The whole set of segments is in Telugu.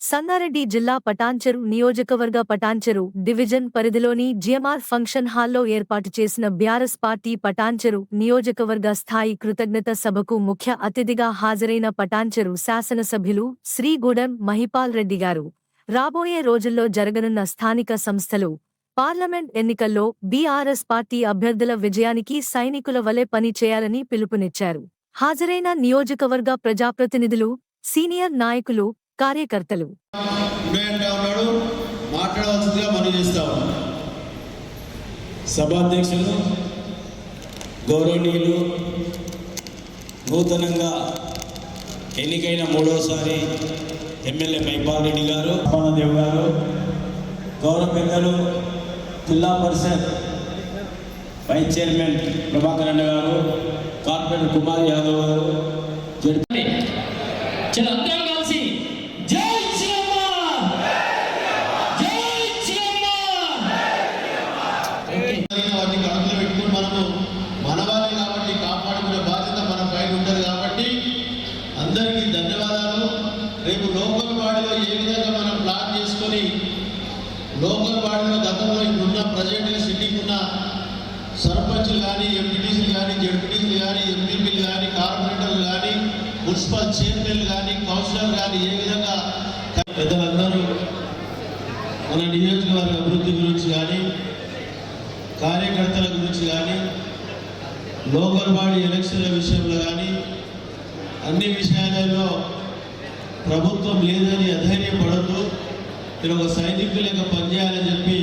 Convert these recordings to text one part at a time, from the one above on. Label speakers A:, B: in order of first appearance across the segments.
A: సంగారెడ్డి జిల్లా పటాన్చెరు నియోజకవర్గ పటాన్చెరు డివిజన్ పరిధిలోని జిఎంఆర్ ఫంక్షన్ హాల్లో ఏర్పాటు చేసిన బీఆర్ఎస్ పార్టీ పటాన్చెరు నియోజకవర్గ స్థాయి కృతజ్ఞత సభకు ముఖ్య అతిథిగా హాజరైన పటాన్చెరు శాసనసభ్యులు శ్రీగూడెం మహిపాల్ రెడ్డి గారు రాబోయే రోజుల్లో జరగనున్న స్థానిక సంస్థలు పార్లమెంట్ ఎన్నికల్లో బీఆర్ఎస్ పార్టీ అభ్యర్థుల విజయానికి సైనికుల వలె పని చేయాలని పిలుపునిచ్చారు. హాజరైన నియోజకవర్గ ప్రజాప్రతినిధులు, సీనియర్ నాయకులు, కార్యకర్తలు
B: సభాధ్యక్షులు గౌరవనీయులు నూతనంగా ఎన్నికైన మూడోసారి ఎమ్మెల్యే మహిపాల్ రెడ్డి గారు, దేవ్ గారు, గౌరవ పెద్దలు జిల్లా పరిషత్ వైస్ చైర్మన్ ప్రభాకర్ అన్న గారు, కార్పొరేటర్ కుమార్ యాదవ్ గారు,
C: మనవాళ్ళే కాబట్టి కాపాడుకునే బాధ్యత మన పైన ఉంటుంది కాబట్టి అందరికీ ధన్యవాదాలు. రేపు లోకల్ బాడీలో ఏ విధంగా మనం ప్లాన్ చేసుకొని లోకల్ బాడీలో గతంలో ఇప్పుడున్న ప్రజెంట్గా సిటీకి ఉన్న సర్పంచ్లు కానీ, ఎంపీటీసీలు కానీ, జడ్పీటీసీలు కానీ, ఎంపీపీలు కానీ, కార్పొరేటర్లు కానీ, మున్సిపల్ చైర్మన్లు కానీ, కౌన్సిలర్ కానీ ఏ విధంగా పెద్దలందరూ మన నియోజకవర్గ అభివృద్ధి గురించి కానీ, కార్యకర్తల గురించి కానీ, లోకల్ బాడీ ఎలక్షన్ల విషయంలో కానీ అన్ని విషయాలలో ప్రభుత్వం లేదని అధైర్యపడద్దు, మీరు ఒక సైనికులుగా పనిచేయాలని చెప్పి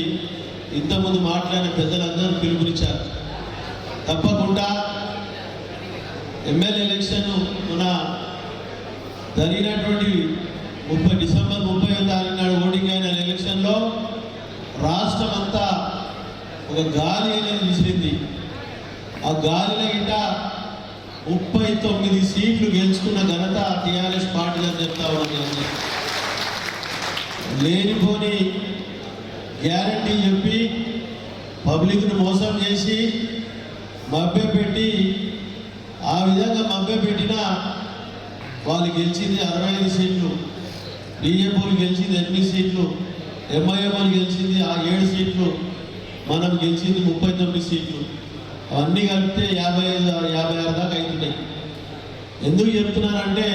C: ఇంతకుముందు మాట్లాడిన పెద్దలందరూ పిలుపునిచ్చారు. తప్పకుండా ఎమ్మెల్యే ఎలక్షన్ మన జరిగినటువంటి డిసెంబర్ 30వ తారీఖు నాడు ఓటింగ్ అయిన ఎలక్షన్లో రాష్ట్రం అంతా ఒక గాలి అనేది విసిరింది. ఆ గాలిలో గిట్ట 39 సీట్లు గెలుచుకున్న ఘనత టీఆర్ఎస్ పార్టీ అని చెప్తా ఉన్నది. లేనిపోని గ్యారంటీ చెప్పి పబ్లిక్ను మోసం చేసి మభ్యపెట్టి ఆ విధంగా మభ్యపెట్టిన వాళ్ళు గెలిచింది 65 సీట్లు, బీజేపీలు గెలిచింది 8 సీట్లు, ఎంఐఎంలు గెలిచింది 7 సీట్లు, మనం గెలిచింది 39 సీట్లు. అవన్నీ కలిపితే 55-56 దాకా అవుతున్నాయి. ఎందుకు చెప్తున్నానంటే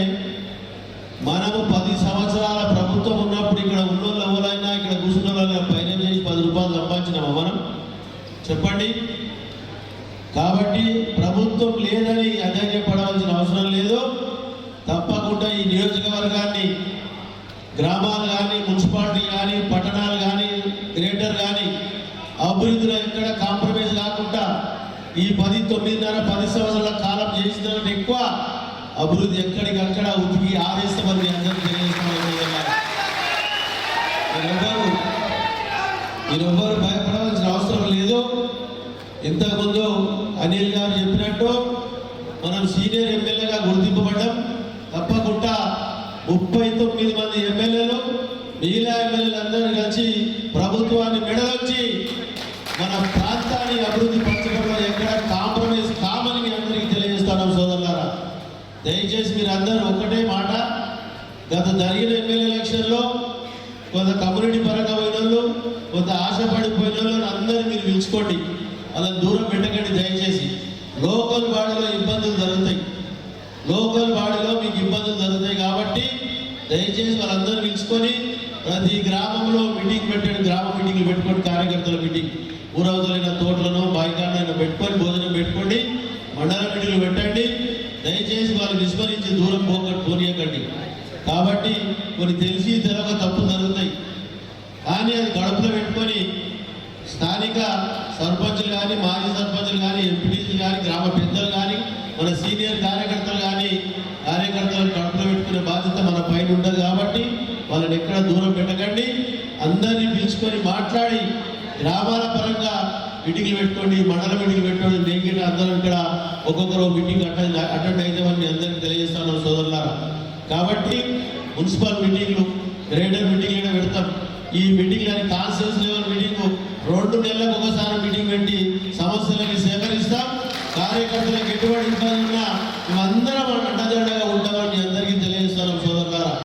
C: మనము 10 సంవత్సరాల ప్రభుత్వం ఉన్నప్పుడు ఇక్కడ ఉన్నోళ్ళు ఎవరైనా ఇక్కడ కూర్చున్న వాళ్ళ పైన చేసి 10 రూపాయలు సంపాదించినామా మనం? చెప్పండి. కాబట్టి ప్రభుత్వం లేదని అధైర్యపడవలసిన అవసరం లేదు. తప్పకుండా ఈ నియోజకవర్గాన్ని, గ్రామాలు కానీ, మున్సిపాలిటీ కానీ, పట్టణాలు కానీ, గ్రేటర్ కానీ అభివృద్ధిలో ఎక్కడ కాంప్రమైజ్ కాకుండా ఈ 10 సంవత్సరాల కాలం చేసిన ఎక్కువ అభివృద్ధి ఎక్కడికక్కడ ఉతికి ఆరేస్తామని అందరూ మీరెవ్వరు భయపడవలసిన అవసరం లేదు. ఇంతకుముందు అనిల్ గారు చెప్పినట్టు మనం సీనియర్ ఎమ్మెల్యేగా గుర్తింపబడ్డాం. తప్పకుండా 39 మంది ఎమ్మెల్యేలు, మిగిలిన ఎమ్మెల్యేలు అందరూ కలిసి ప్రభుత్వాన్ని మెడలొచ్చి మన ప్రాంతాన్ని అభివృద్ధి పరచడంలో ఎక్కడ కాంప్రమైజ్ కామని మీ అందరికీ తెలియజేస్తున్నాం. సోదరులారా, దయచేసి మీరు అందరూ ఒక్కటే మాట, గత జరిగిన ఎమ్మెల్యే ఎలక్షన్లో కొంత కమ్యూనిటీ పరంగా పోయిన వాళ్ళు, కొంత ఆశపడిపోయిన వాళ్ళు అందరూ మీరు పిలుచుకోండి, అలా దూరం పెట్టకండి. దయచేసి లోకల్ బాడీలో ఇబ్బందులు జరుగుతాయి, లోకల్ బాడీలో మీకు ఇబ్బందులు జరుగుతాయి కాబట్టి దయచేసి వాళ్ళందరూ పిలుచుకొని ప్రతి గ్రామంలో మీటింగ్ పెట్టండి. గ్రామ మీటింగ్లు పెట్టుకోండి, కార్యకర్తల మీటింగ్, ఊరవతలైన తోటలను, బాయికాడలను పెట్టుకొని భోజనం పెట్టుకోండి, మండల మీటింగ్లు పెట్టండి. దయచేసి వాళ్ళు విస్మరించి దూరం పోనీయకండి. కాబట్టి కొన్ని తెలిసి తెలవ తప్పులు జరుగుతాయి, కానీ అది గడుపులో పెట్టుకొని స్థానిక సర్పంచులు కానీ, మాజీ సర్పంచులు కానీ, ఎంపీటీసీలు కానీ, గ్రామ పెద్దలు కానీ, మన సీనియర్ కార్యకర్తలు కానీ, కార్యకర్తలను కడుపులో పెట్టుకునే బాధ్యత మన పైన ఉంటుంది. కాబట్టి వాళ్ళని ఎక్కడ దూరం పెట్టకండి. అందరినీ పిలుచుకొని మాట్లాడి గ్రామాల పరంగా మీటింగ్లు పెట్టుకోండి, మండల మీటింగ్లు పెట్టుకోండి. నేను అందరం ఇక్కడ ఒక్కొక్కరు మీటింగ్ అటెండ్ అయితేమని అందరికీ తెలియజేస్తాను సోదరులారా. కాబట్టి మున్సిపల్ మీటింగ్లు, గ్రేటర్ మీటింగ్లు పెడతాం. ఈ మీటింగ్లని కాన్స్టిట్యూన్సీ లెవెల్ మీటింగ్ 2 నెలలకు ఒకసారి మీటింగ్ పెట్టి సమస్యలని సేకరిస్తాం. కార్యకర్తలకు ఎటువంటి ఇబ్బంది ఉన్నా మేమందరం